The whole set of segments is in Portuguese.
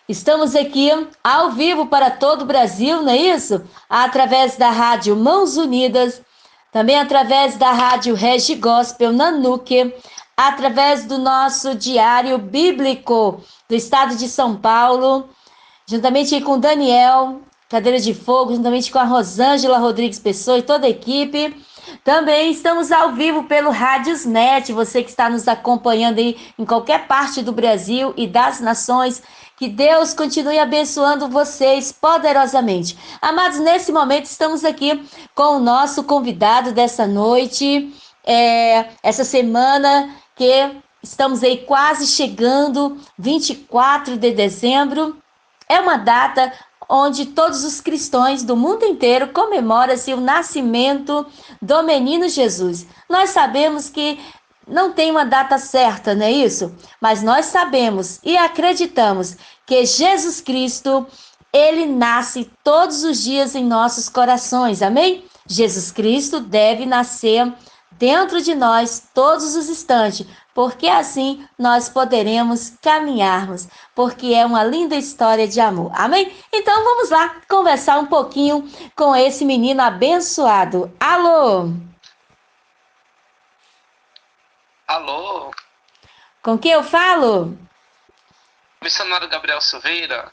Estamos aqui ao vivo para todo o Brasil, não é isso? Através da Rádio Mãos Unidas, também através da Rádio Regi Gospel Nanuque, através do nosso Diário Bíblico do Estado de São Paulo, juntamente com o Daniel, Cadeira de Fogo, juntamente com a Rosângela Rodrigues Pessoa e toda a equipe. Também estamos ao vivo pelo Rádiosnet, você que está nos acompanhando aí em qualquer parte do Brasil e das nações, que Deus continue abençoando vocês poderosamente. Amados, nesse momento estamos aqui com o nosso convidado dessa noite, essa semana que estamos aí quase chegando, 24 de dezembro, é uma data onde todos os cristãos do mundo inteiro comemoram-se o nascimento do menino Jesus. Nós sabemos que não tem uma data certa, não é isso? Mas nós sabemos e acreditamos que Jesus Cristo, ele nasce todos os dias em nossos corações, amém? Jesus Cristo deve nascer dentro de nós todos os instantes, porque assim nós poderemos caminharmos, porque é uma linda história de amor, amém? Então vamos lá conversar um pouquinho com esse menino abençoado. Alô? Alô? Com quem eu falo? Missionário Gabriel Silveira.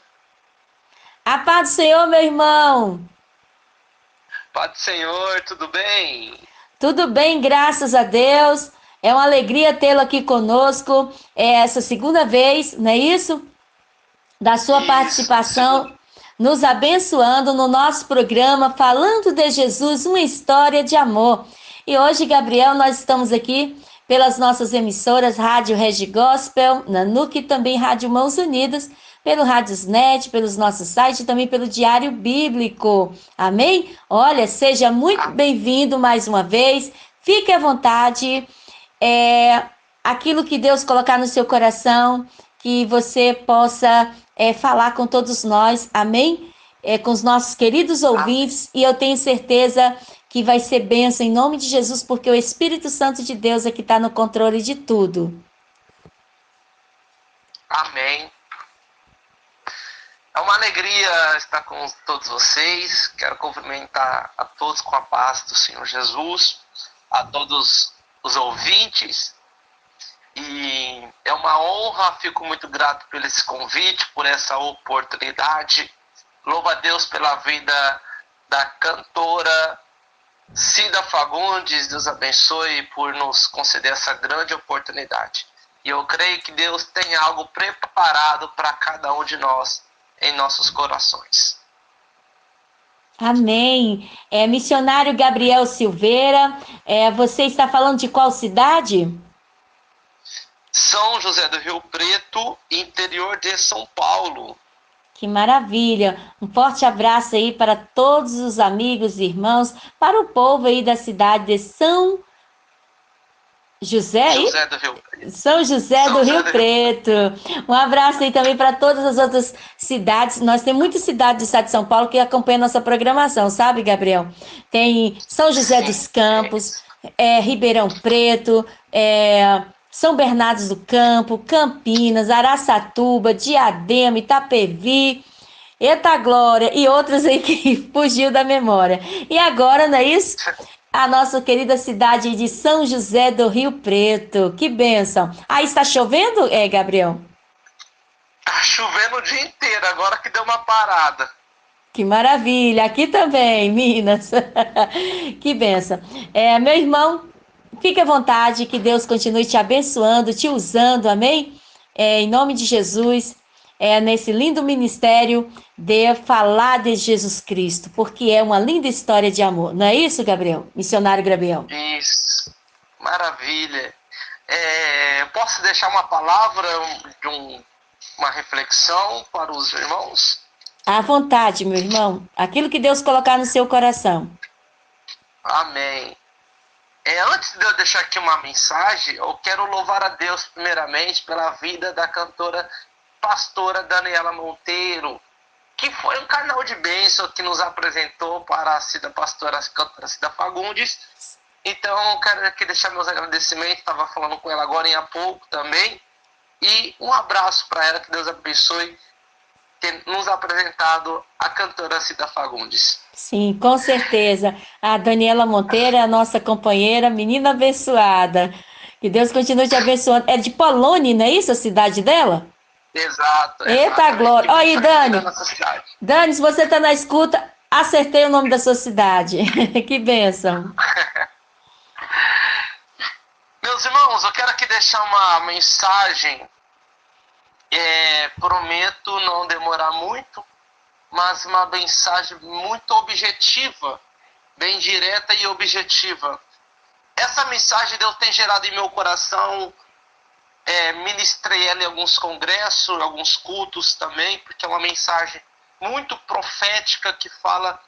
A paz do Senhor, meu irmão. Paz do Senhor, tudo bem? Tudo bem, graças a Deus. É uma alegria tê-lo aqui conosco. É essa segunda vez, não é isso? Da sua participação, nos abençoando no nosso programa, falando de Jesus, uma história de amor. E hoje, Gabriel, nós estamos aqui pelas nossas emissoras Rádio Regi Gospel, Nanuque e também Rádio Mãos Unidas, pelo Rádiosnet, pelos nossos sites e também pelo Diário Bíblico. Amém? Olha, seja muito bem-vindo mais uma vez. Fique à vontade. Aquilo que Deus colocar no seu coração, que você possa falar com todos nós, amém? Com os nossos queridos ouvintes, e eu tenho certeza que vai ser bênção em nome de Jesus, porque o Espírito Santo de Deus é que está no controle de tudo. Amém. É uma alegria estar com todos vocês. Quero cumprimentar a todos com a paz do Senhor Jesus, a todos os ouvintes. E é uma honra, fico muito grato por esse convite, por essa oportunidade. Louvo a Deus pela vida da cantora Cida Fagundes. Deus abençoe por nos conceder essa grande oportunidade. E eu creio que Deus tem algo preparado para cada um de nós em nossos corações. Amém. Missionário Gabriel Silveira, você está falando de qual cidade? São José do Rio Preto, interior de São Paulo. Que maravilha! Um forte abraço aí para todos os amigos e irmãos, para o povo aí da cidade de São José, do Rio Preto. São José do Rio Preto. Um abraço aí também para todas as outras cidades. Nós temos muitas cidades do estado de São Paulo que acompanham nossa programação, sabe, Gabriel? Tem São José dos Campos, Ribeirão Preto, São Bernardo do Campo, Campinas, Araçatuba, Diadema, Itapevi, Eita Glória e outros aí que fugiu da memória. E agora, não é isso? A nossa querida cidade de São José do Rio Preto. Que bênção. Aí está chovendo, Gabriel? Está chovendo o dia inteiro, agora que deu uma parada. Que maravilha. Aqui também, Minas. Que bênção. Meu irmão, fique à vontade, que Deus continue te abençoando, te usando, amém? Em nome de Jesus, nesse lindo ministério de falar de Jesus Cristo, porque é uma linda história de amor. Não é isso, Gabriel? Missionário Gabriel. Isso. Maravilha. Posso deixar uma palavra, uma reflexão para os irmãos? À vontade, meu irmão. Aquilo que Deus colocar no seu coração. Amém. Antes de eu deixar aqui uma mensagem, eu quero louvar a Deus primeiramente pela vida da cantora pastora Daniela Monteiro, que foi um canal de bênção que nos apresentou para a Cida Pastora, a cantora Cida Fagundes. Então, eu quero aqui deixar meus agradecimentos, estava falando com ela agora há pouco também. E um abraço para ela, que Deus abençoe ter nos apresentado a cantora Cida Fagundes. Sim, com certeza. A Daniela Monteiro é a nossa companheira, menina abençoada. Que Deus continue te abençoando. É de Polônia, não é isso a cidade dela? Exato, Eita exatamente. glória! Olha aí, Bem pertinho da Dani. nossa cidade. Dani, se você está na escuta, acertei o nome da sua cidade. Que bênção. Meus irmãos, eu quero aqui deixar uma mensagem. Prometo não demorar muito, mas uma mensagem muito objetiva, bem direta e objetiva. Essa mensagem Deus tem gerado em meu coração. Ministrei ela em alguns congressos, em alguns cultos também, porque é uma mensagem muito profética que fala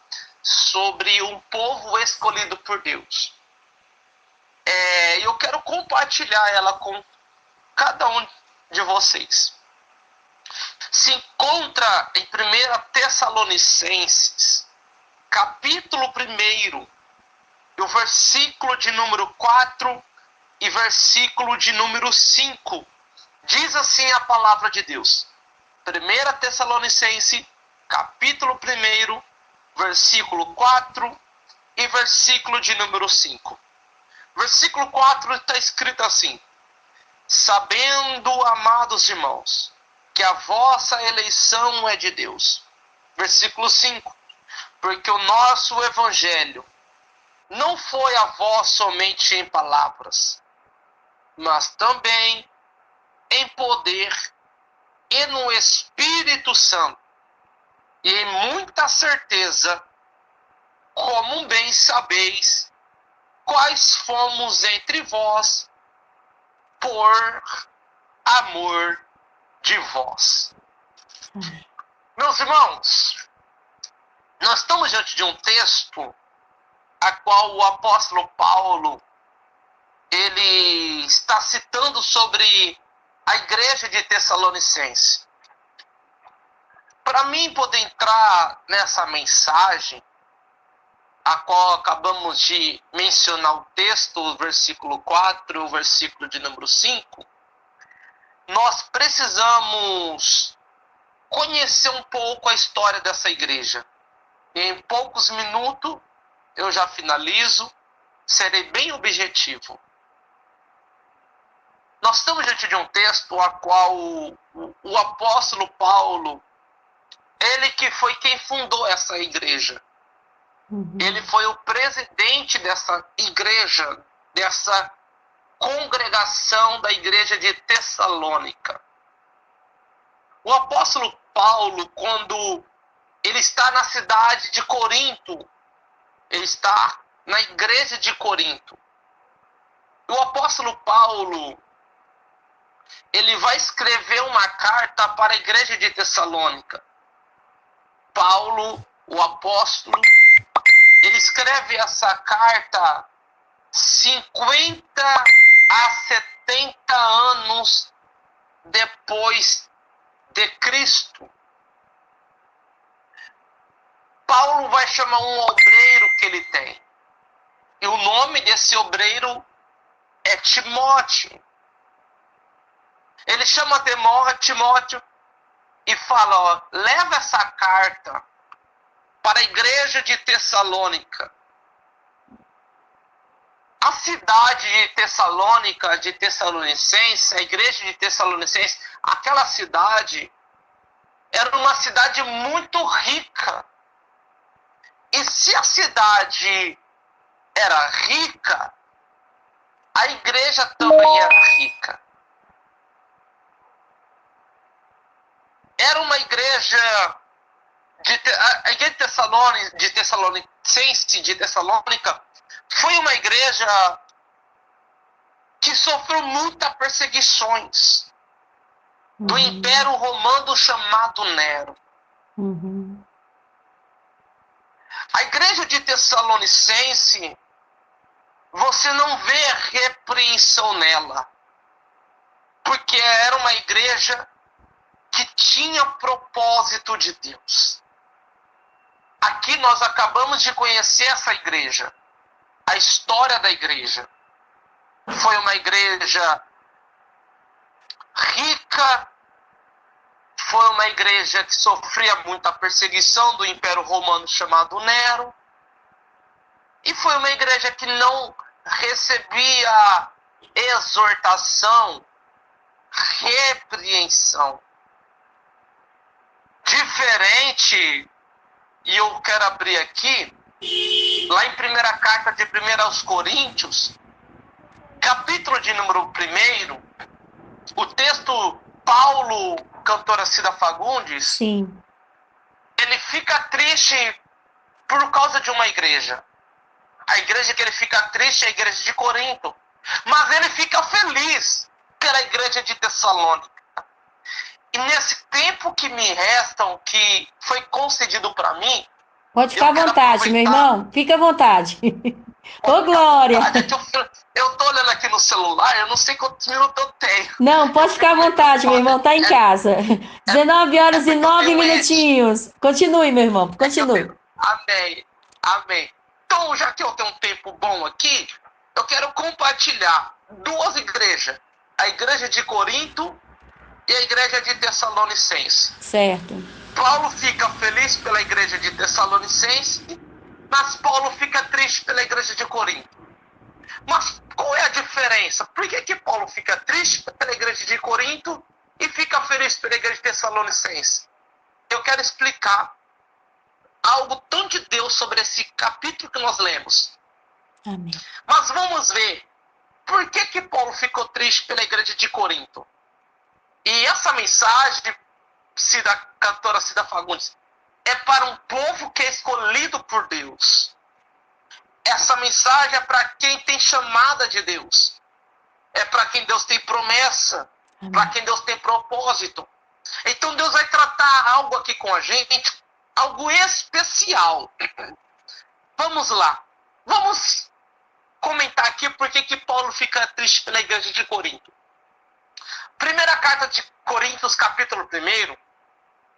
sobre um povo escolhido por Deus. Eu quero compartilhar ela com cada um de vocês. Se encontra em 1 Tessalonicenses, capítulo 1, o versículo de número 4 e versículo de número 5. Diz assim a palavra de Deus. 1 Tessalonicenses, capítulo 1, versículo 4 e versículo de número 5. Versículo 4 está escrito assim: sabendo, amados irmãos, que a vossa eleição é de Deus. Versículo 5. Porque o nosso evangelho não foi a vós somente em palavras, mas também em poder e no Espírito Santo, e em muita certeza, como bem sabeis, quais fomos entre vós por amor de vós. Meus irmãos, nós estamos diante de um texto a qual o apóstolo Paulo ele está citando sobre a igreja de Tessalonicense. Para mim poder entrar nessa mensagem, a qual acabamos de mencionar o texto, o versículo 4, o versículo de número 5, nós precisamos conhecer um pouco a história dessa igreja. E em poucos minutos, eu já finalizo, serei bem objetivo. Nós estamos diante de um texto a qual o apóstolo Paulo, ele que foi quem fundou essa igreja. Ele foi o presidente dessa igreja, dessa congregação da igreja de Tessalônica. O apóstolo Paulo, quando ele está na cidade de Corinto, ele está na igreja de Corinto. O apóstolo Paulo, ele vai escrever uma carta para a igreja de Tessalônica. Paulo, o apóstolo, ele escreve essa carta 50 a 70 anos depois de Cristo. Paulo vai chamar um obreiro que ele tem. E o nome desse obreiro é Timóteo. Ele chama Timóteo e fala, ó, leva essa carta para a igreja de Tessalônica. A cidade de Tessalônica, de Tessalonicense, a igreja de Tessalonicense, aquela cidade era uma cidade muito rica. E se a cidade era rica, a igreja também era rica. Era uma igreja a igreja de Tessalônica foi uma igreja que sofreu muitas perseguições do Império Romano chamado Nero. A igreja de Tessalonicense, você não vê repreensão nela, porque era uma igreja que tinha propósito de Deus. Aqui nós acabamos de conhecer essa igreja, a história da igreja. Foi uma igreja rica, Foi uma igreja que sofria muita perseguição do Império Romano chamado Nero. E foi uma igreja que não recebia exortação, repreensão. Diferente, e eu quero abrir aqui, lá em primeira carta de 1 aos Coríntios, capítulo de número 1, o texto Paulo, cantora Cida Fagundes, Sim. ele fica triste por causa de uma igreja. A igreja que ele fica triste é a igreja de Corinto. Mas ele fica feliz pela igreja de Tessalônica. E nesse tempo que me restam, que foi concedido para mim... Pode ficar à vontade, meu irmão. Fica à vontade. Ô, Glória! Eu tô olhando aqui no celular, eu não sei quantos minutos eu tenho. Não, pode ficar à vontade, meu irmão. Tá em casa. 19 horas e 9 minutinhos. Continue, meu irmão. Continue. Amém. Amém. Então, já que eu tenho um tempo bom aqui, eu quero compartilhar duas igrejas. A igreja de Corinto e a igreja de Tessalonicense. Certo. Paulo fica feliz pela igreja de Tessalonicense, mas Paulo fica triste pela igreja de Corinto. Mas qual é a diferença? Por que Paulo fica triste pela igreja de Corinto e fica feliz pela igreja de Tessalonicense? Eu quero explicar algo tão de Deus sobre esse capítulo que nós lemos. Amém. Mas vamos ver por que Paulo ficou triste pela igreja de Corinto. E essa mensagem, cantora Cida Fagundes, é para um povo que é escolhido por Deus. Essa mensagem é para quem tem chamada de Deus. É para quem Deus tem promessa. Para quem Deus tem propósito. Então Deus vai tratar algo aqui com a gente, algo especial. Vamos lá. Vamos comentar aqui por que Paulo fica triste pela igreja de Corinto. Primeira carta de Coríntios, capítulo 1,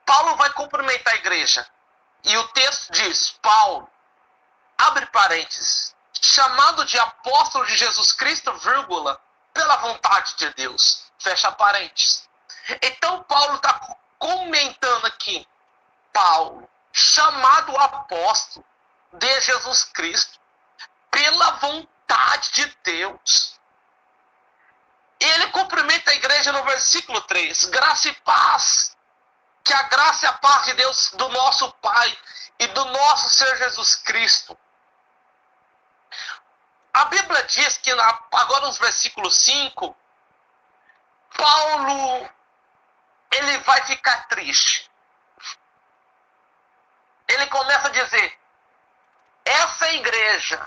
Paulo vai cumprimentar a igreja. E o texto diz, Paulo, abre parênteses, chamado de apóstolo de Jesus Cristo, vírgula, pela vontade de Deus, fecha parênteses. Então Paulo está comentando aqui, Paulo, chamado apóstolo de Jesus Cristo, pela vontade de Deus. Ele cumprimenta a igreja no versículo 3, graça e paz, que a graça e a paz de Deus, do nosso Pai e do nosso Senhor Jesus Cristo. A Bíblia diz que, agora nos versículos 5, Paulo, ele vai ficar triste. Ele começa a dizer, essa igreja,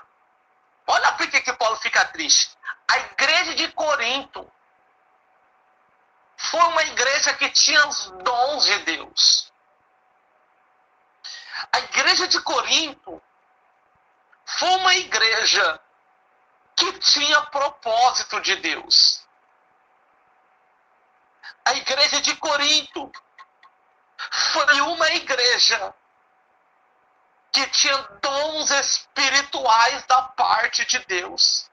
olha por que Paulo fica triste. A igreja de Corinto foi uma igreja que tinha os dons de Deus. A igreja de Corinto foi uma igreja que tinha propósito de Deus. A igreja de Corinto foi uma igreja que tinha dons espirituais da parte de Deus.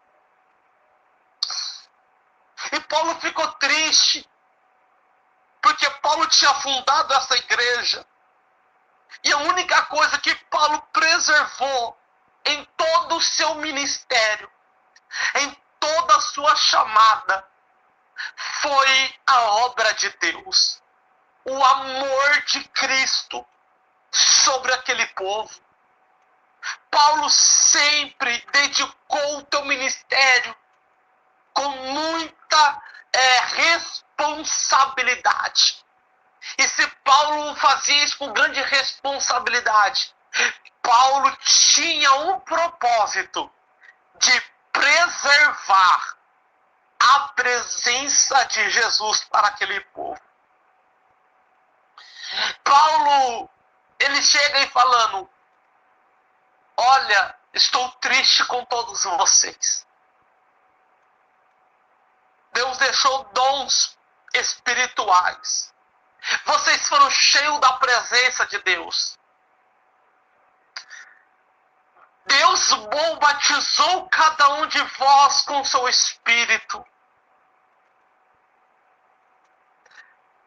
E Paulo ficou triste, porque Paulo tinha fundado essa igreja. E a única coisa que Paulo preservou em todo o seu ministério, em toda a sua chamada, foi a obra de Deus. O amor de Cristo sobre aquele povo. Paulo sempre dedicou o seu ministério com muita responsabilidade. E se Paulo fazia isso com grande responsabilidade, Paulo tinha um propósito de preservar a presença de Jesus para aquele povo. Paulo, ele chega aí falando, olha, estou triste com todos vocês. Deus deixou dons espirituais. Vocês foram cheios da presença de Deus. Deus batizou cada um de vós com o seu Espírito.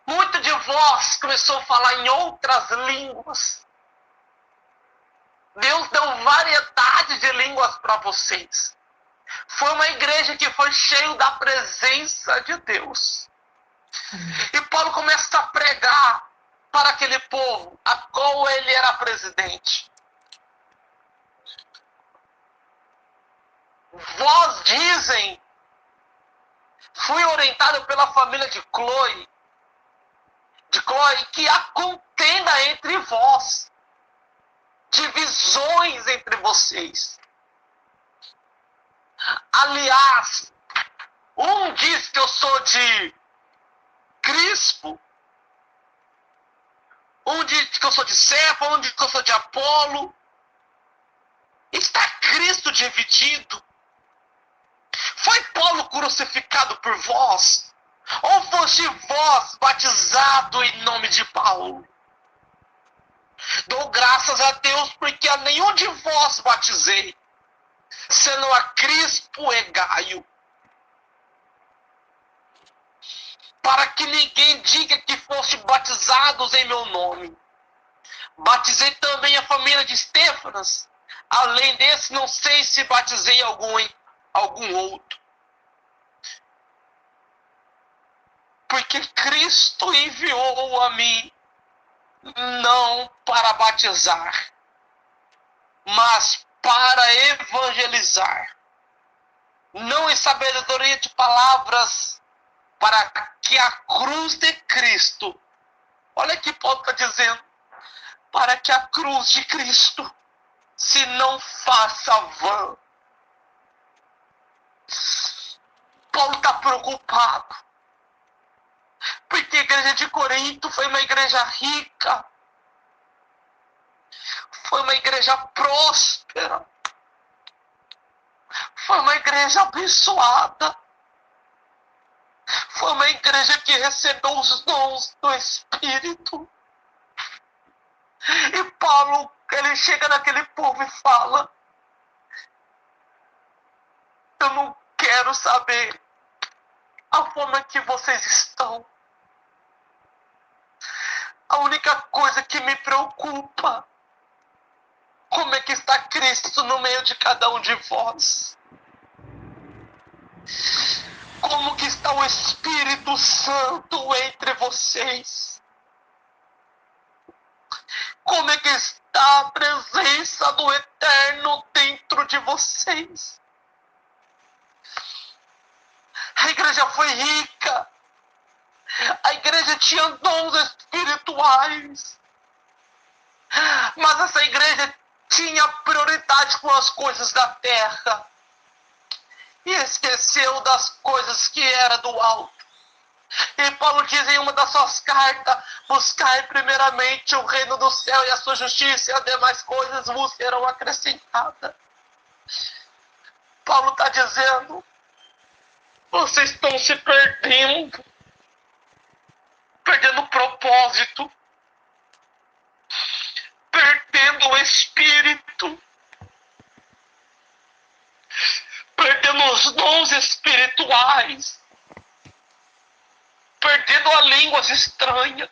Muitos de voz começou a falar em outras línguas. Deus deu variedade de línguas para vocês. Foi uma igreja que foi cheia da presença de Deus. E Paulo começa a pregar para aquele povo, a qual ele era presidente. Vós dizem, fui orientado pela família de Chloe, que há contenda entre vós, divisões entre vocês. Aliás, um diz que eu sou de Crispo, um diz que eu sou de Cefo, um diz que eu sou de Apolo. Está Cristo dividido? Foi Paulo crucificado por vós? Ou foste vós batizado em nome de Paulo? Dou graças a Deus porque a nenhum de vós batizei, senão a Crispo e Gaio. Para que ninguém diga que foste batizados em meu nome. Batizei também a família de Estéfanas. Além desse, não sei se batizei algum outro. Porque Cristo enviou a mim, não para batizar, mas para evangelizar. Não em sabedoria de palavras, para que a cruz de Cristo, olha que Paulo está dizendo, para que a cruz de Cristo se não faça vã. Paulo está preocupado, porque a igreja de Corinto foi uma igreja rica, foi uma igreja próspera, foi uma igreja abençoada, foi uma igreja que recebeu os dons do Espírito. E Paulo, ele chega naquele povo e fala: eu não quero saber a forma que vocês estão. A única coisa que me preocupa, como é que está Cristo no meio de cada um de vós? Como que está o Espírito Santo entre vocês? Como é que está a presença do Eterno dentro de vocês? A igreja foi rica. A igreja tinha dons espirituais. Mas essa igreja tinha prioridade com as coisas da terra. E esqueceu das coisas que era do alto. E Paulo diz em uma das suas cartas: buscai primeiramente o reino do céu e a sua justiça, e as demais coisas vos serão acrescentadas. Paulo está dizendo: vocês estão se perdendo o propósito, perdendo o Espírito, perdendo os dons espirituais, perdendo a línguas estranhas.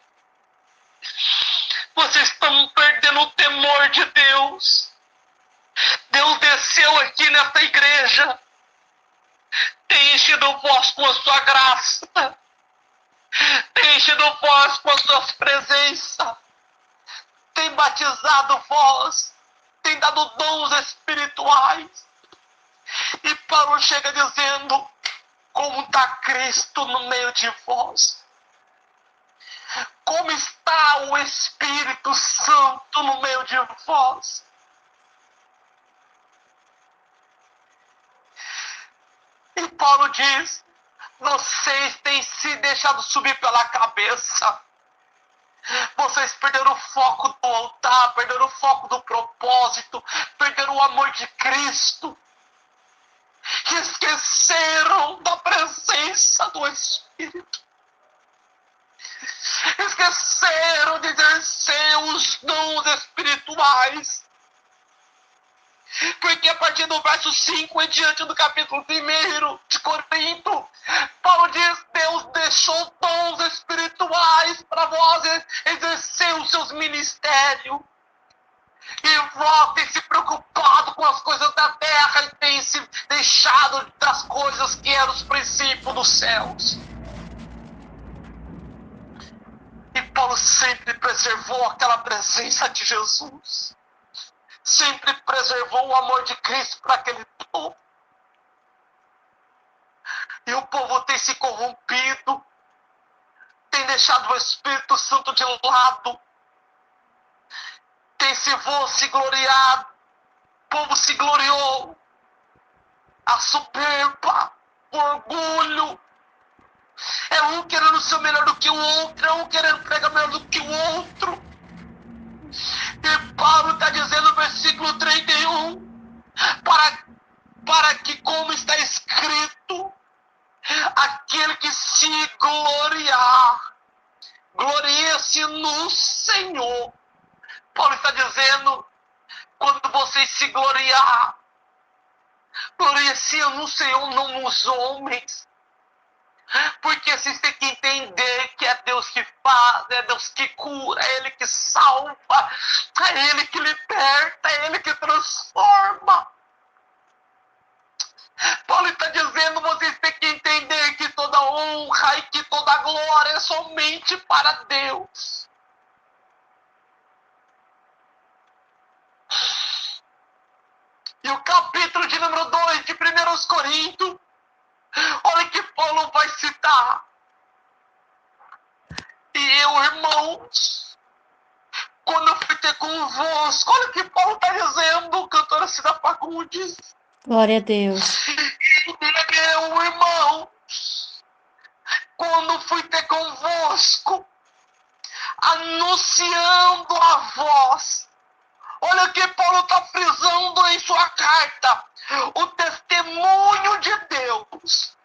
Vocês estão perdendo o temor de Deus. Deus desceu aqui nesta igreja, tem enchido vós com a sua graça, tem enchido vós com as suas presenças, tem batizado vós, tem dado dons espirituais. E Paulo chega dizendo: como está Cristo no meio de vós? Como está o Espírito Santo no meio de vós? E Paulo diz: vocês têm se deixado subir pela cabeça. Vocês perderam o foco do altar, perderam o foco do propósito, perderam o amor de Cristo. Esqueceram da presença do Espírito. Esqueceram de exercer os dons espirituais. Porque a partir do verso 5 em diante do capítulo 1 de Corinto, Paulo diz: Deus deixou dons espirituais para vós exercer os seus ministérios. E vós tem se preocupado com as coisas da terra e tem se deixado das coisas que eram os princípios dos céus. E Paulo sempre preservou aquela presença de Jesus. Sempre preservou o amor de Cristo para aquele povo. E o povo tem se corrompido, tem deixado o Espírito Santo de lado, tem se gloriado, o povo se gloriou, a soberba, o orgulho, é um querendo ser melhor do que o outro, é um querendo pregar melhor do que o outro. E Paulo está dizendo no versículo 31, para que, como está escrito, aquele que se gloriar, glorie-se no Senhor. Paulo está dizendo, quando vocês se gloriar, glorie-se no Senhor, não nos homens. Porque vocês têm que entender que é Deus que faz, é Deus que cura, é Ele que salva, é Ele que liberta, é Ele que transforma. Paulo está dizendo, vocês têm que entender que toda honra e que toda glória é somente para Deus. E o capítulo de número 2 de 1 Coríntios, olha que Paulo vai citar. E eu, irmãos, quando eu fui ter convosco, olha o que Paulo está dizendo, cantora Cida Fagundes. Glória a Deus. Eu, irmãos, quando fui ter convosco, anunciando a vós, olha o que Paulo está frisando em sua carta, o testemunho de Deus,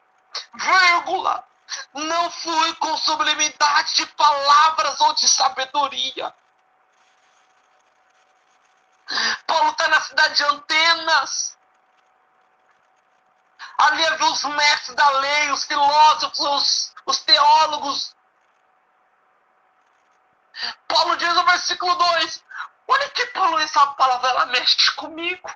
vírgula, não fui com sublimidade de palavras ou de sabedoria. Paulo está na cidade de Atenas. Ali havia os mestres da lei, os filósofos, os teólogos. Paulo diz no versículo 2, olha que Paulo, essa palavra, ela mexe comigo.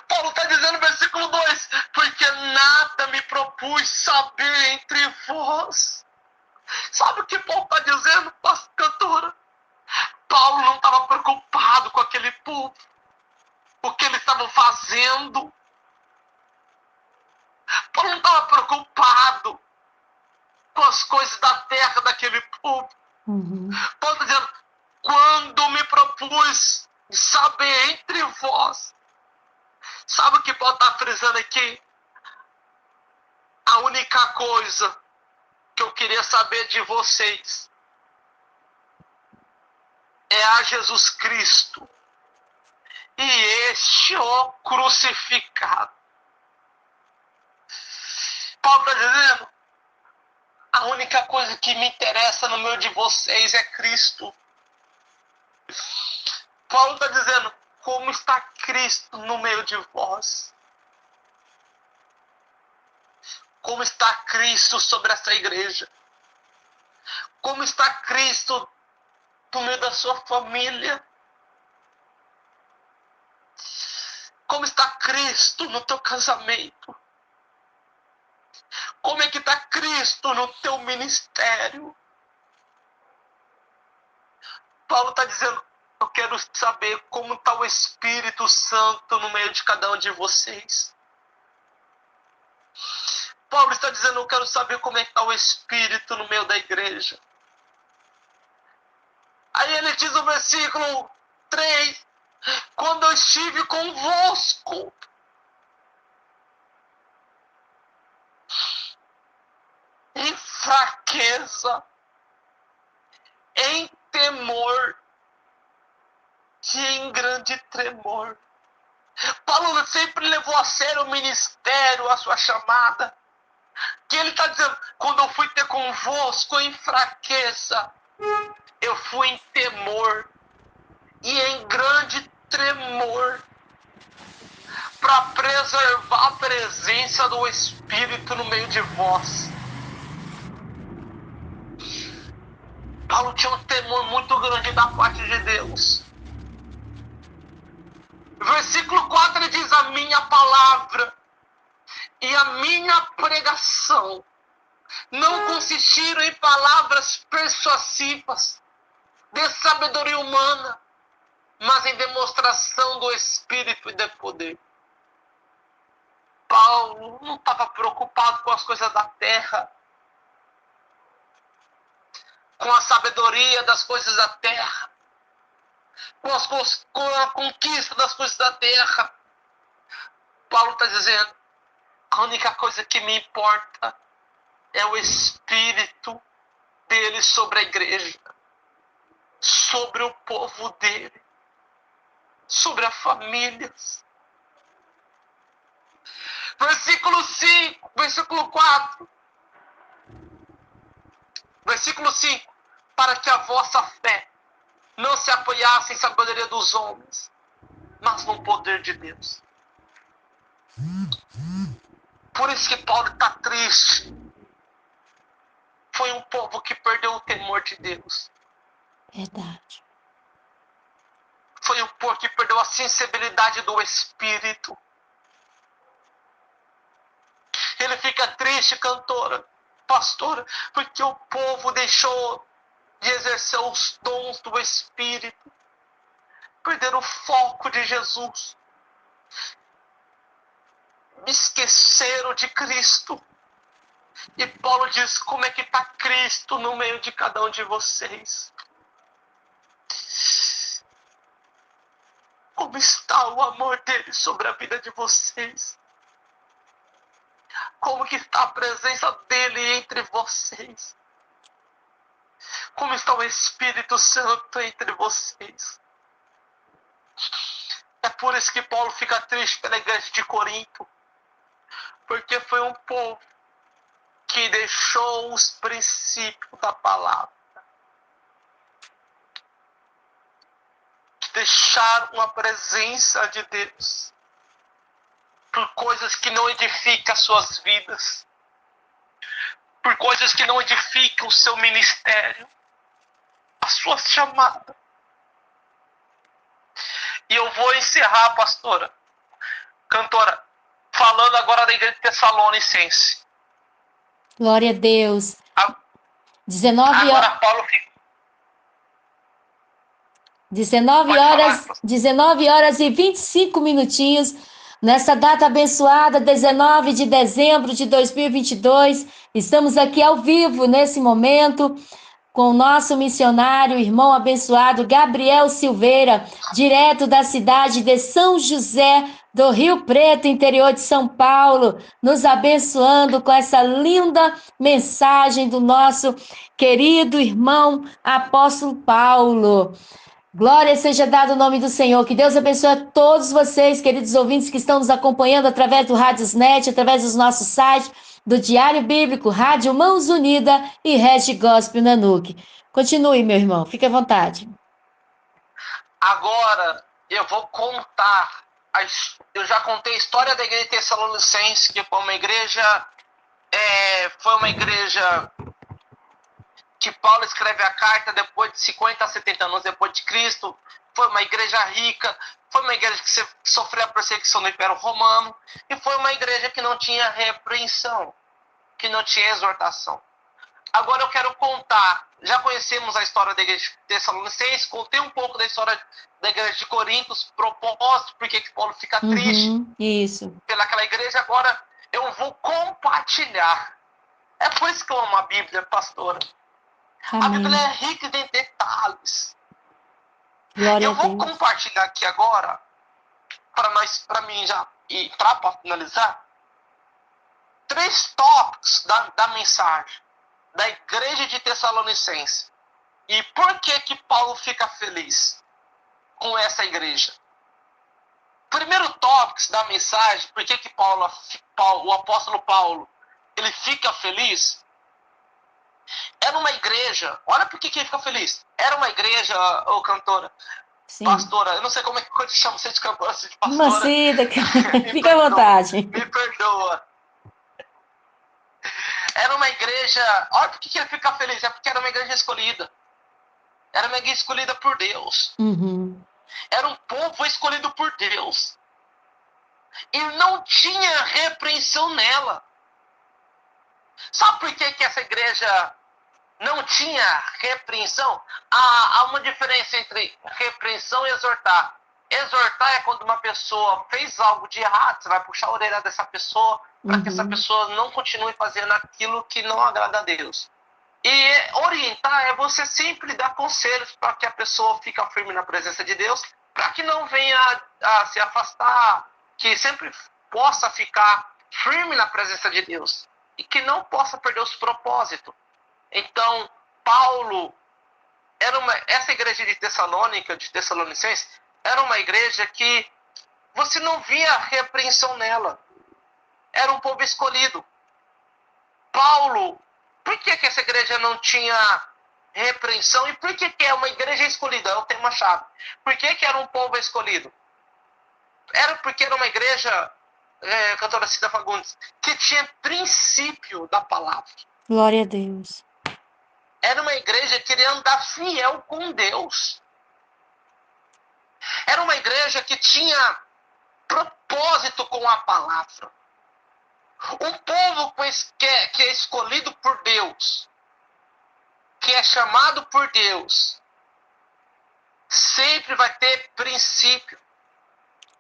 Paulo está dizendo no versículo 2, porque nada me propus saber entre vós. Sabe o que Paulo está dizendo, cantora? Paulo não estava preocupado com aquele povo, o que eles estavam fazendo. Paulo não estava preocupado com as coisas da terra daquele povo. Paulo está dizendo, quando me propus saber entre vós, sabe o que Paulo está frisando aqui? A única coisa que eu queria saber de vocês é a Jesus Cristo e este o crucificado. Paulo está dizendo, a única coisa que me interessa no meio de vocês é Cristo. Paulo está dizendo, como está Cristo no meio de vós? Como está Cristo sobre essa igreja? Como está Cristo no meio da sua família? Como está Cristo no teu casamento? Como é que está Cristo no teu ministério? Paulo está dizendo, eu quero saber como está o Espírito Santo no meio de cada um de vocês. Paulo está dizendo, eu quero saber como é que está o Espírito no meio da igreja. Aí ele diz no versículo 3, quando eu estive convosco, em fraqueza, em temor e em grande tremor. Paulo sempre levou a sério o ministério, a sua chamada. Que ele está dizendo, quando eu fui ter convosco em fraqueza, eu fui em temor e em grande tremor, para preservar a presença do Espírito no meio de vós. Paulo tinha um temor muito grande da parte de Deus. Versículo 4 ele diz: a minha palavra e a minha pregação não consistiram em palavras persuasivas de sabedoria humana, mas em demonstração do Espírito e de poder. Paulo não estava preocupado com as coisas da terra, com a sabedoria das coisas da terra, com a conquista das coisas da terra. Paulo está dizendo: a única coisa que me importa é o Espírito dele sobre a igreja, sobre o povo dele, sobre as famílias. Versículo 5, versículo 4. Versículo 5. Para que a vossa fé não se apoiasse em sabedoria dos homens, mas no poder de Deus. Por isso que Paulo está triste. Foi um povo que perdeu o temor de Deus. Verdade. Foi um povo que perdeu a sensibilidade do Espírito. Ele fica triste, cantora, pastora, porque o povo deixou de exercer os dons do Espírito. Perderam o foco de Jesus. Esqueceram de Cristo. E Paulo diz: como é que está Cristo no meio de cada um de vocês? Como está o amor dele sobre a vida de vocês? Como que está a presença dele entre vocês? Como está o Espírito Santo entre vocês? É por isso que Paulo fica triste pela igreja de Corinto, porque foi um povo que deixou os princípios da palavra, que deixaram a presença de Deus por coisas que não edificam as suas vidas, por coisas que não edificam o seu ministério, a sua chamada. E eu vou encerrar, pastora, cantora, falando agora da igreja de Tessalonicense. Glória a Deus. 19 Agora horas. Paulo fica. 19 horas e 25 minutinhos, nessa data abençoada, 19 de dezembro de 2022, estamos aqui ao vivo nesse momento com o nosso missionário, irmão abençoado Gabriel Silveira, direto da cidade de São José do Rio Preto, interior de São Paulo, nos abençoando com essa linda mensagem do nosso querido irmão apóstolo Paulo. Glória seja dada o nome do Senhor. Que Deus abençoe a todos vocês, queridos ouvintes, que estão nos acompanhando através do Radiosnet, através dos nossos sites, do Diário Bíblico, Rádio Mãos Unidas e Regi Gospel Nanuque. Continue, meu irmão. Fique à vontade. Agora eu vou contar. Eu já contei a história da igreja de Tessalonicense, que foi uma igreja que Paulo escreve a carta depois de 50 a 70 anos depois de Cristo. Foi uma igreja rica, foi uma igreja que sofreu a perseguição do Império Romano, e foi uma igreja que não tinha repreensão, que não tinha exortação. Agora eu quero contar, já conhecemos a história da igreja de Tessalonicense, contei um pouco da história da igreja de Corinto, propósito, porque que Paulo fica triste isso. pelaquela igreja. Agora eu vou compartilhar. É por isso que eu amo a Bíblia, pastora. Amém. A Bíblia é rica em detalhes. Glória eu a vou Deus. compartilhar aqui agora, para mim já, e para finalizar, 3 tópicos da mensagem da igreja de Tessalonicense. E por que Paulo fica feliz com essa igreja? Primeiro tópico da mensagem, por que o apóstolo Paulo ele fica feliz? Era uma igreja, olha por que ele fica feliz. Era uma igreja, cantora, Sim. Pastora, eu não sei como é que eu te chamo, você de pastora. Macida, fica à vontade. Me perdoa. Era uma igreja, olha por que ele fica feliz, é porque era uma igreja escolhida. Era uma igreja escolhida por Deus. Uhum. Era um povo escolhido por Deus. E não tinha repreensão nela. Sabe por que essa igreja não tinha repreensão? Há uma diferença entre repreensão e exortar. Exortar é quando uma pessoa fez algo de errado, você vai puxar a orelha dessa pessoa para que essa pessoa não continue fazendo aquilo que não agrada a Deus. E orientar é você sempre dar conselhos para que a pessoa fique firme na presença de Deus, para que não venha a se afastar, que sempre possa ficar firme na presença de Deus e que não possa perder os propósitos. Então, Paulo, essa igreja de Tessalônica, de Tessalonicenses, era uma igreja que você não via repreensão nela. Era um povo escolhido. Paulo, por que essa igreja não tinha repreensão? E por que é uma igreja escolhida? É o tema-chave. Por que era um povo escolhido? Era porque era uma igreja, cantora Cida Fagundes, que tinha princípio da palavra. Glória a Deus. Era uma igreja que queria andar fiel com Deus. Era uma igreja que tinha propósito com a palavra. Um povo que é escolhido por Deus, que é chamado por Deus, sempre vai ter princípio.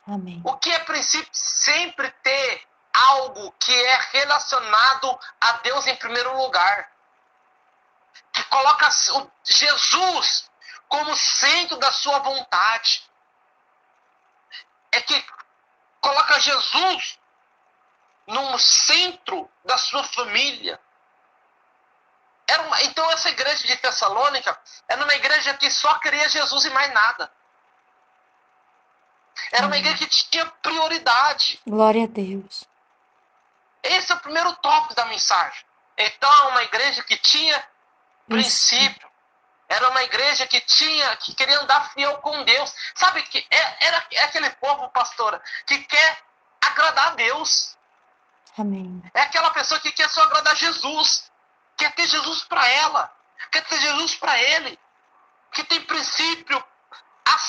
Amém. O que é princípio? Sempre ter algo que é relacionado a Deus em primeiro lugar. Que coloca Jesus como centro da sua vontade. É que coloca Jesus no centro da sua família. Então essa igreja de Tessalônica era uma igreja que só queria Jesus e mais nada. Era uma igreja que tinha prioridade. Glória a Deus. Esse é o primeiro tópico da mensagem. Então, uma igreja que tinha princípio. Era uma igreja que queria andar fiel com Deus. Sabe que era aquele povo, pastora, que quer agradar a Deus. Amém. É aquela pessoa que quer só agradar Jesus. Quer ter Jesus para ela. Quer ter Jesus para ele. Que tem princípio.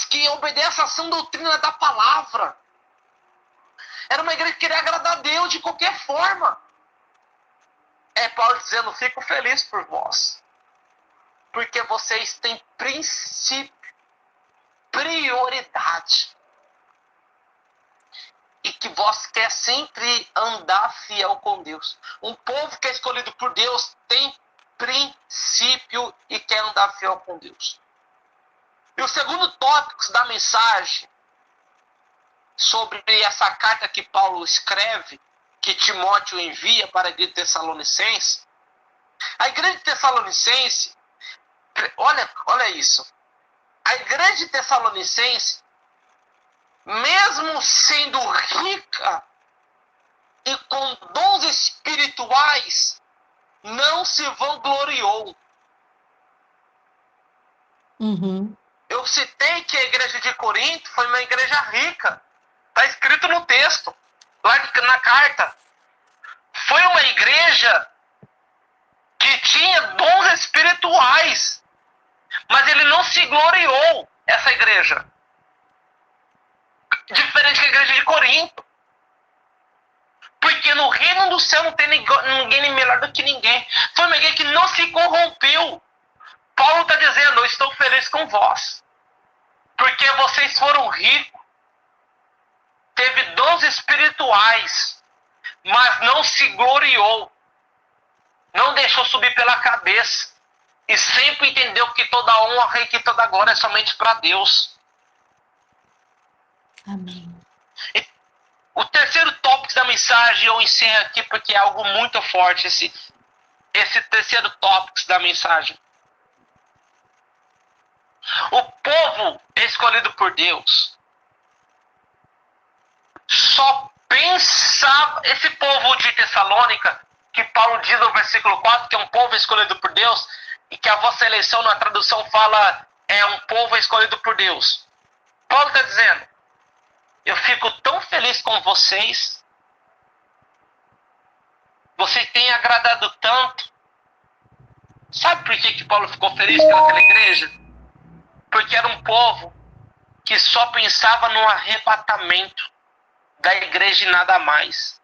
Que obedece à sã doutrina da palavra. Era uma igreja que queria agradar a Deus de qualquer forma. É Paulo dizendo, fico feliz por vós. Porque vocês têm princípio, prioridade. E que vós quer sempre andar fiel com Deus. Um povo que é escolhido por Deus tem princípio e quer andar fiel com Deus. E o segundo tópico da mensagem sobre essa carta que Paulo escreve, que Timóteo envia para a igreja de Tessalonicense. A igreja de Tessalonicense, olha isso. A igreja de Tessalonicense, mesmo sendo rica e com dons espirituais, não se vangloriou. Eu citei que a igreja de Corinto foi uma igreja rica. Está escrito no texto, lá na carta. Foi uma igreja que tinha dons espirituais, mas ele não se gloriou, essa igreja. Diferente da igreja de Corinto. Porque no reino do céu não tem ninguém melhor do que ninguém. Foi uma igreja que não se corrompeu. Paulo está dizendo, eu estou feliz com vós. Porque vocês foram ricos. Teve dons espirituais, mas não se gloriou. Não deixou subir pela cabeça. E sempre entendeu que toda honra e que toda glória é somente para Deus. Amém. E o terceiro tópico da mensagem, eu encerro aqui porque é algo muito forte, esse terceiro tópico da mensagem. O povo escolhido por Deus só pensava, esse povo de Tessalônica, que Paulo diz no versículo 4, que é um povo escolhido por Deus, e que a vossa eleição na tradução fala, é um povo escolhido por Deus. Paulo está dizendo, eu fico tão feliz com vocês, vocês têm agradado tanto. Sabe por que Paulo ficou feliz pelaquela igreja? Porque era um povo que só pensava no arrebatamento da igreja e nada mais.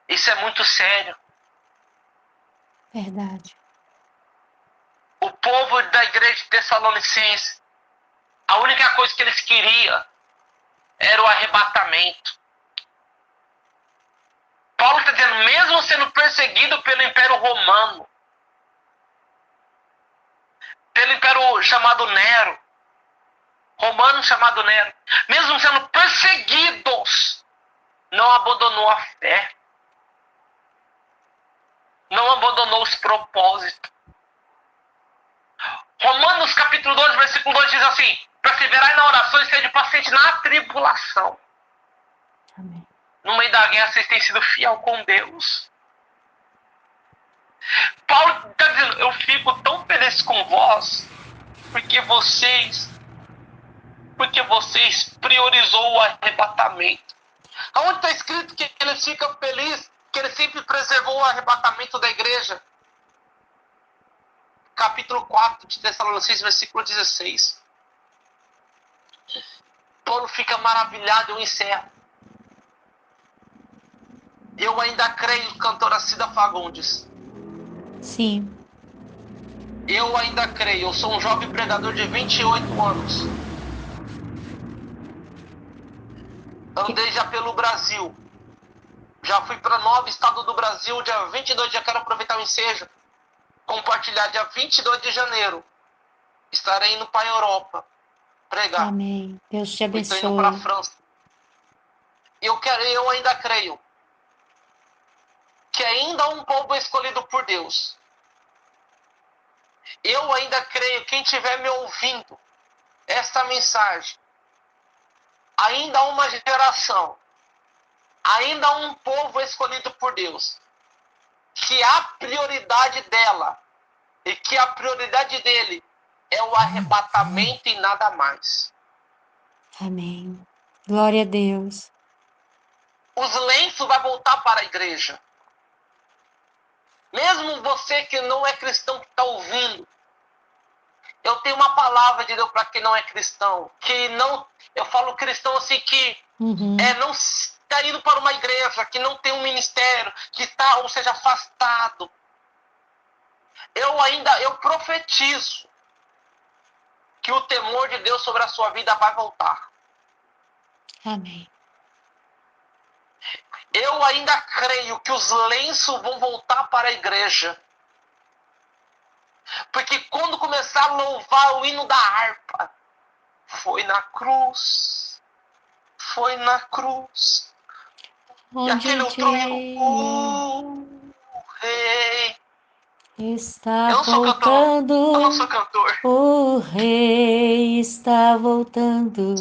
Isso é muito sério. Verdade. O povo da igreja de Tessalonicense, a única coisa que eles queriam era o arrebatamento. Paulo está dizendo, mesmo sendo perseguido pelo Império Romano, pelo Império chamado Nero, romano chamado Nero, mesmo sendo perseguidos, não abandonou a fé, não abandonou os propósitos. Romanos capítulo 12, versículo 2 diz assim, perseverai na oração e sede paciente na tribulação. Amém. No meio da guerra vocês têm sido fiel com Deus. Paulo está dizendo, eu fico tão feliz com vós, porque vocês priorizou o arrebatamento. Aonde está escrito que ele fica feliz, que ele sempre preservou o arrebatamento da igreja? Capítulo 4 de Tessalonicenses, versículo 16. Paulo fica maravilhado, eu encerro. Eu ainda creio, cantora Cida Fagundes. Sim. Eu ainda creio, eu sou um jovem pregador de 28 anos. Andei já pelo Brasil. Já fui para 9 estados do Brasil, dia 22, já quero aproveitar o ensejo. Compartilhar dia 22 de janeiro. Estarei indo para a Europa pregar. Amém. Deus te Estou indo para a abençoe. França. Eu ainda creio que ainda há um povo escolhido por Deus. Eu ainda creio, quem estiver me ouvindo, esta mensagem, ainda há uma geração, ainda há um povo escolhido por Deus, que a prioridade dela e que a prioridade dele é o arrebatamento e nada mais. Amém. Glória a Deus. Os lenços vão voltar para a igreja. Mesmo você que não é cristão que está ouvindo, eu tenho uma palavra de Deus para quem não é cristão. Que não, eu falo cristão assim que não está indo para uma igreja, que não tem um ministério, que está, ou seja, afastado. Eu profetizo que o temor de Deus sobre a sua vida vai voltar. Amém. Eu ainda creio que os lenços vão voltar para a igreja. Porque quando começar a louvar o hino da harpa, foi na cruz. Foi na cruz. E aquele outro hino, o rei. Está Eu não sou cantor. voltando. Eu não sou cantor. O rei está voltando.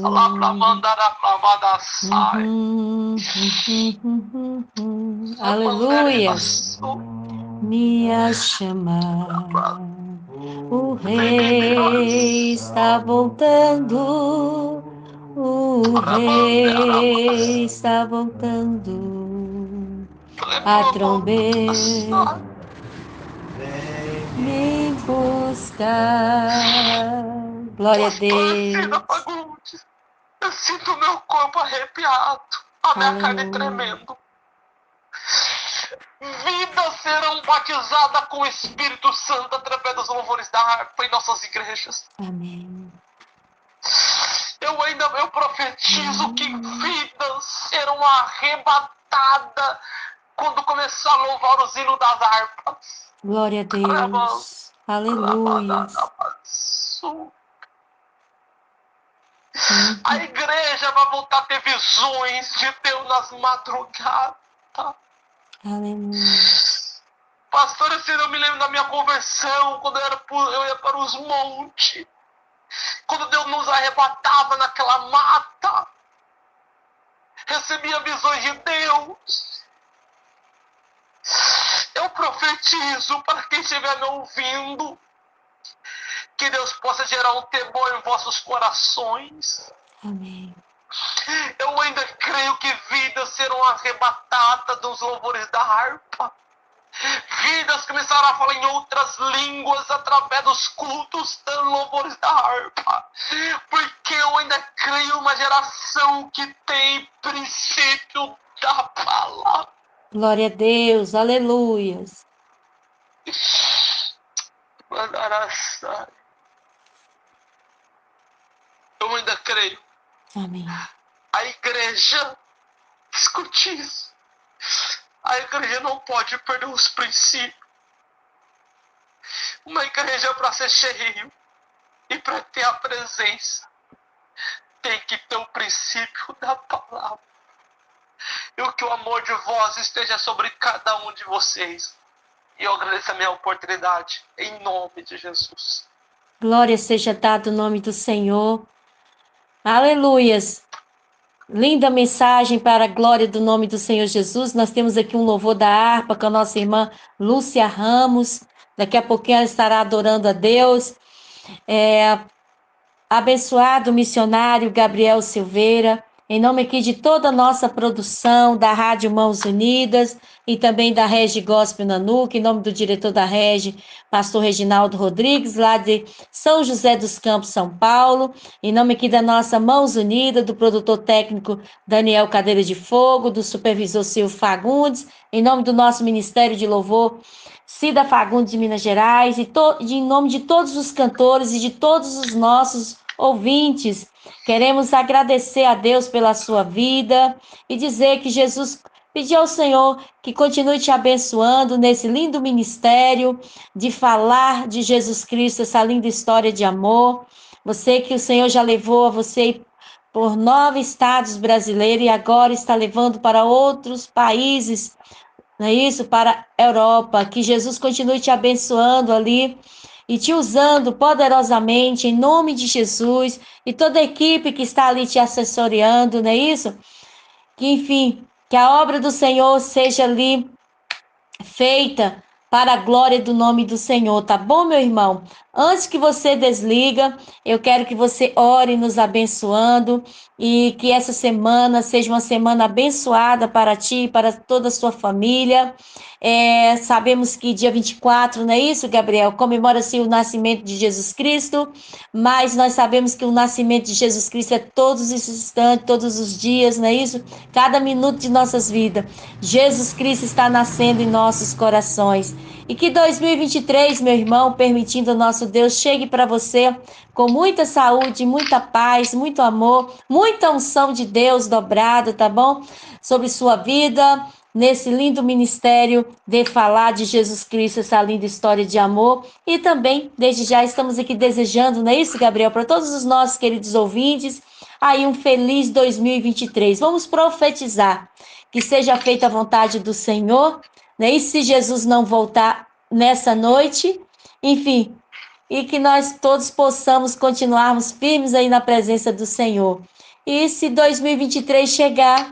Aleluia. Me a chamar. O rei está voltando. O rei está voltando. A trombeta me buscar. Glória a Deus. Eu sinto o meu corpo arrepiado, a minha carne tremendo. Vidas serão batizadas com o Espírito Santo através dos louvores da harpa em nossas igrejas. Amém. Eu profetizo que vidas serão arrebatadas quando começar a louvar os hinos das harpas. Glória a Deus. Aleluia. A igreja vai voltar a ter visões de Deus nas madrugadas. Aleluia. Pastor, eu me lembro da minha conversão, quando eu ia para os montes. Quando Deus nos arrebatava naquela mata. Recebia visões de Deus. Eu profetizo para quem estiver me ouvindo, que Deus possa gerar um temor em vossos corações. Amém. Eu ainda creio que vidas serão arrebatadas dos louvores da harpa. Vidas começaram a falar em outras línguas através dos cultos dos louvores da harpa. Porque eu ainda creio uma geração que tem princípio da palavra. Glória a Deus, aleluias. Eu ainda creio. Amém. A igreja, escute isso, a igreja não pode perder os princípios. Uma igreja, para ser cheio e para ter a presença, tem que ter o princípio da palavra. E que o amor de vós esteja sobre cada um de vocês. E eu agradeço a minha oportunidade, em nome de Jesus. Glória seja dada o nome do Senhor. Aleluias. Linda mensagem para a glória do nome do Senhor Jesus. Nós temos aqui um louvor da harpa com a nossa irmã Lúcia Ramos. Daqui a pouquinho ela estará adorando a Deus. Abençoado missionário Gabriel Silveira. Em nome aqui de toda a nossa produção, da Rádio Mãos Unidas e também da Regi Gospel Nanuque, em nome do diretor da Regi, pastor Reginaldo Rodrigues, lá de São José dos Campos, São Paulo. Em nome aqui da nossa Mãos Unidas, do produtor técnico Daniel Cadeira de Fogo, do supervisor Silvio Fagundes, em nome do nosso Ministério de Louvor, Cida Fagundes de Minas Gerais, e em nome de todos os cantores e de todos os nossos ouvintes, queremos agradecer a Deus pela sua vida e dizer que Jesus pediu ao Senhor que continue te abençoando nesse lindo ministério de falar de Jesus Cristo, essa linda história de amor. Você que o Senhor já levou a você por 9 estados brasileiros e agora está levando para outros países, não é isso? Para a Europa. Que Jesus continue te abençoando ali e te usando poderosamente em nome de Jesus e toda a equipe que está ali te assessoreando, não é isso? Que, enfim, que a obra do Senhor seja ali feita para a glória do nome do Senhor, tá bom, meu irmão? Antes que você desliga, eu quero que você ore nos abençoando e que essa semana seja uma semana abençoada para ti e para toda a sua família. Sabemos que dia 24, não é isso, Gabriel? Comemora-se o nascimento de Jesus Cristo, mas nós sabemos que o nascimento de Jesus Cristo é todos os instantes, todos os dias, não é isso? Cada minuto de nossas vidas. Jesus Cristo está nascendo em nossos corações. E que 2023, meu irmão, permitindo o nosso Deus, chegue para você com muita saúde, muita paz, muito amor, muita unção de Deus dobrada, tá bom? Sobre sua vida, nesse lindo ministério de falar de Jesus Cristo, essa linda história de amor. E também, desde já, estamos aqui desejando, não é isso, Gabriel, para todos os nossos queridos ouvintes, aí um feliz 2023. Vamos profetizar que seja feita a vontade do Senhor, né? E se Jesus não voltar nessa noite, enfim, e que nós todos possamos continuarmos firmes aí na presença do Senhor. E se 2023 chegar,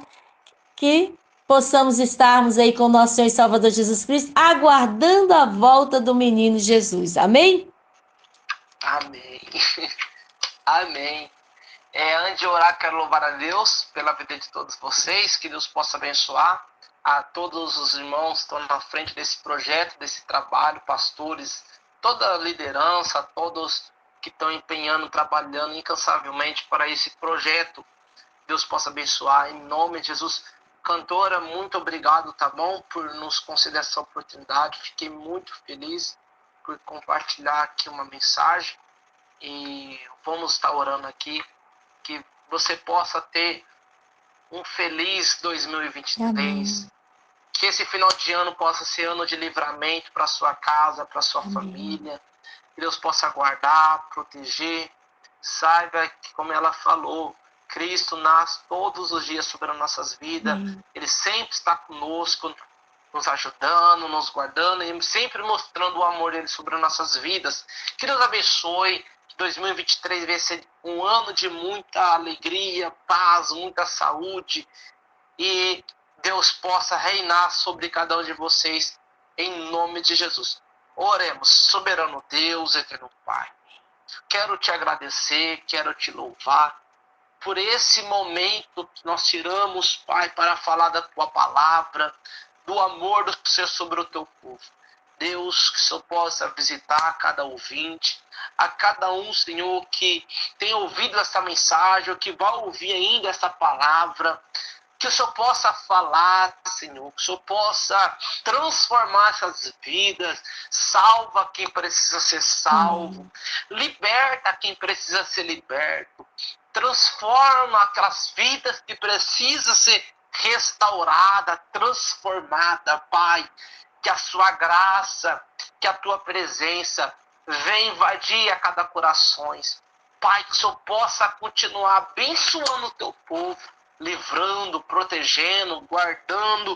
que possamos estarmos aí com o nosso Senhor e Salvador Jesus Cristo, aguardando a volta do menino Jesus. Amém? Amém. Amém. Antes de orar, quero louvar a Deus pela vida de todos vocês, que Deus possa abençoar a todos os irmãos que estão na frente desse projeto, desse trabalho, pastores, toda a liderança, todos que estão empenhando, trabalhando incansavelmente para esse projeto. Deus possa abençoar em nome de Jesus. Cantora, muito obrigado, tá bom? Por nos conceder essa oportunidade. Fiquei muito feliz por compartilhar aqui uma mensagem. E vamos estar orando aqui. Que você possa ter um feliz 2023. Amém. Que esse final de ano possa ser ano de livramento para sua casa, para sua Amém. família. Que Deus possa guardar, proteger. Saiba que, como ela falou, Cristo nasce todos os dias sobre as nossas vidas. Amém. Ele sempre está conosco, nos ajudando, nos guardando e sempre mostrando o amor dele sobre as nossas vidas. Que Deus abençoe. Que 2023 vai ser um ano de muita alegria, paz, muita saúde. E Deus possa reinar sobre cada um de vocês, em nome de Jesus. Oremos, soberano Deus, eterno Pai. Quero te agradecer, quero te louvar por esse momento que nós tiramos, Pai, para falar da tua palavra, do amor do Senhor sobre o teu povo. Deus, que o Senhor possa visitar cada ouvinte, a cada um, Senhor, que tem ouvido essa mensagem, ou que vai ouvir ainda essa palavra, que o Senhor possa falar, Senhor, que o Senhor possa transformar essas vidas, salva quem precisa ser salvo, liberta quem precisa ser liberto, transforma aquelas vidas que precisam ser restaurada, transformada, Pai. Que a sua graça, que a tua presença venha invadir a cada coração. Pai, que o Senhor possa continuar abençoando o teu povo, livrando, protegendo, guardando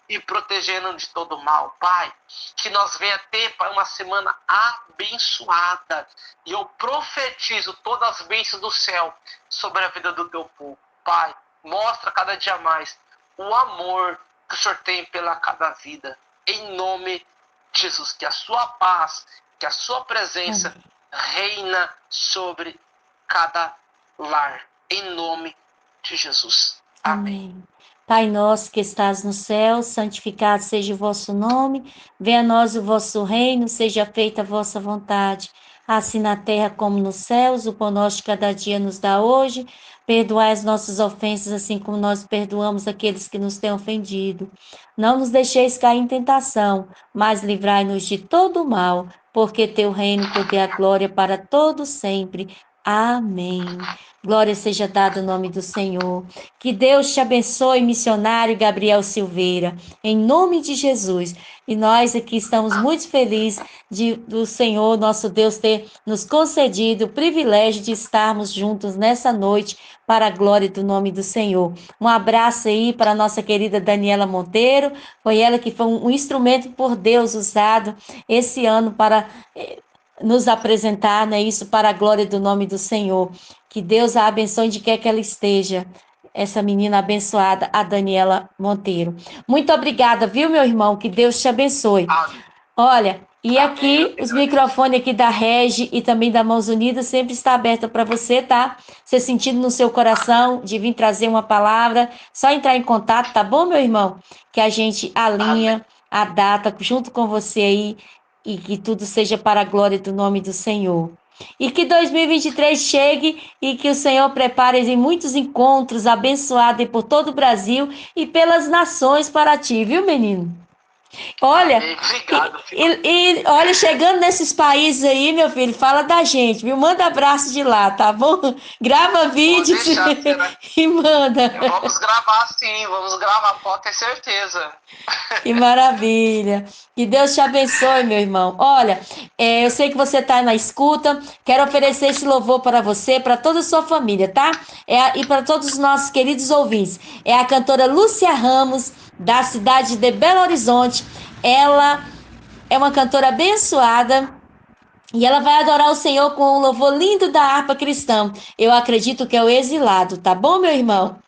e protegendo de todo mal. Pai, que nós venha ter, Pai, uma semana abençoada. E eu profetizo todas as bênçãos do céu sobre a vida do teu povo. Pai, mostra cada dia mais o amor que o Senhor tem pela cada vida. Em nome de Jesus, que a sua paz, que a sua presença reina sobre cada lar. Em nome de Jesus. Amém. Pai nosso que estás no céu, santificado seja o vosso nome. Venha a nós o vosso reino, seja feita a vossa vontade. Assim na terra como nos céus, o pão nosso de cada dia nos dá hoje. Perdoai as nossas ofensas, assim como nós perdoamos aqueles que nos têm ofendido. Não nos deixeis cair em tentação, mas livrai-nos de todo o mal, porque teu reino, o poder e a glória para todos sempre. Amém. Glória seja dada ao nome do Senhor. Que Deus te abençoe, missionário Gabriel Silveira, em nome de Jesus. E nós aqui estamos muito felizes do Senhor, nosso Deus, ter nos concedido o privilégio de estarmos juntos nessa noite para a glória do nome do Senhor. Um abraço aí para a nossa querida Daniela Monteiro. Foi ela que foi um instrumento por Deus usado esse ano para nos apresentar, né, isso para a glória do nome do Senhor. Que Deus a abençoe onde quer que ela esteja. Essa menina abençoada, a Daniela Monteiro. Muito obrigada, viu, meu irmão? Que Deus te abençoe. Amém. Olha, e aqui Amém. os microfones aqui da Regi e também da Mãos Unidas sempre está aberto para você, tá? Você sentindo no seu coração de vir trazer uma palavra, só entrar em contato, tá bom, meu irmão? Que a gente alinha a data junto com você aí e que tudo seja para a glória do nome do Senhor. E que 2023 chegue e que o Senhor prepare muitos encontros abençoados por todo o Brasil e pelas nações para ti, viu, menino? Olha, Obrigado, olha, chegando nesses países aí, meu filho, fala da gente, viu? Manda abraço de lá, tá bom? Grava vídeos e manda. Vamos gravar sim, vamos gravar, pode ter certeza. Que maravilha. Que Deus te abençoe, meu irmão. Olha, eu sei que você está na escuta, quero oferecer esse louvor para você, para toda a sua família, tá? E para todos os nossos queridos ouvintes. É a cantora Lúcia Ramos, da cidade de Belo Horizonte. Ela é uma cantora abençoada e ela vai adorar o Senhor com um louvor lindo da harpa cristã. Eu acredito que é o Exilado, tá bom, meu irmão?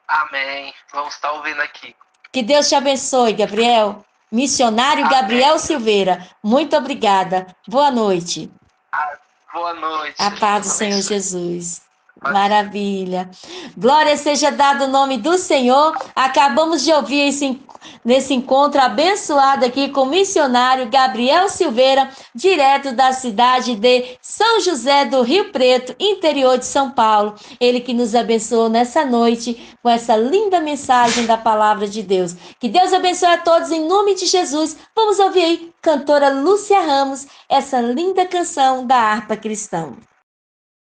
Amém. Vamos estar ouvindo aqui. Que Deus te abençoe, Gabriel. Missionário Amém. Gabriel Silveira. Muito obrigada. Boa noite. Boa noite. A paz do Senhor Jesus. Maravilha. Glória seja dada o nome do Senhor. Acabamos de ouvir nesse encontro abençoado aqui com o missionário Gabriel Silveira, direto da cidade de São José do Rio Preto, interior de São Paulo. Ele que nos abençoou nessa noite com essa linda mensagem da palavra de Deus. Que Deus abençoe a todos em nome de Jesus. Vamos ouvir aí, cantora Lúcia Ramos, essa linda canção da harpa cristã.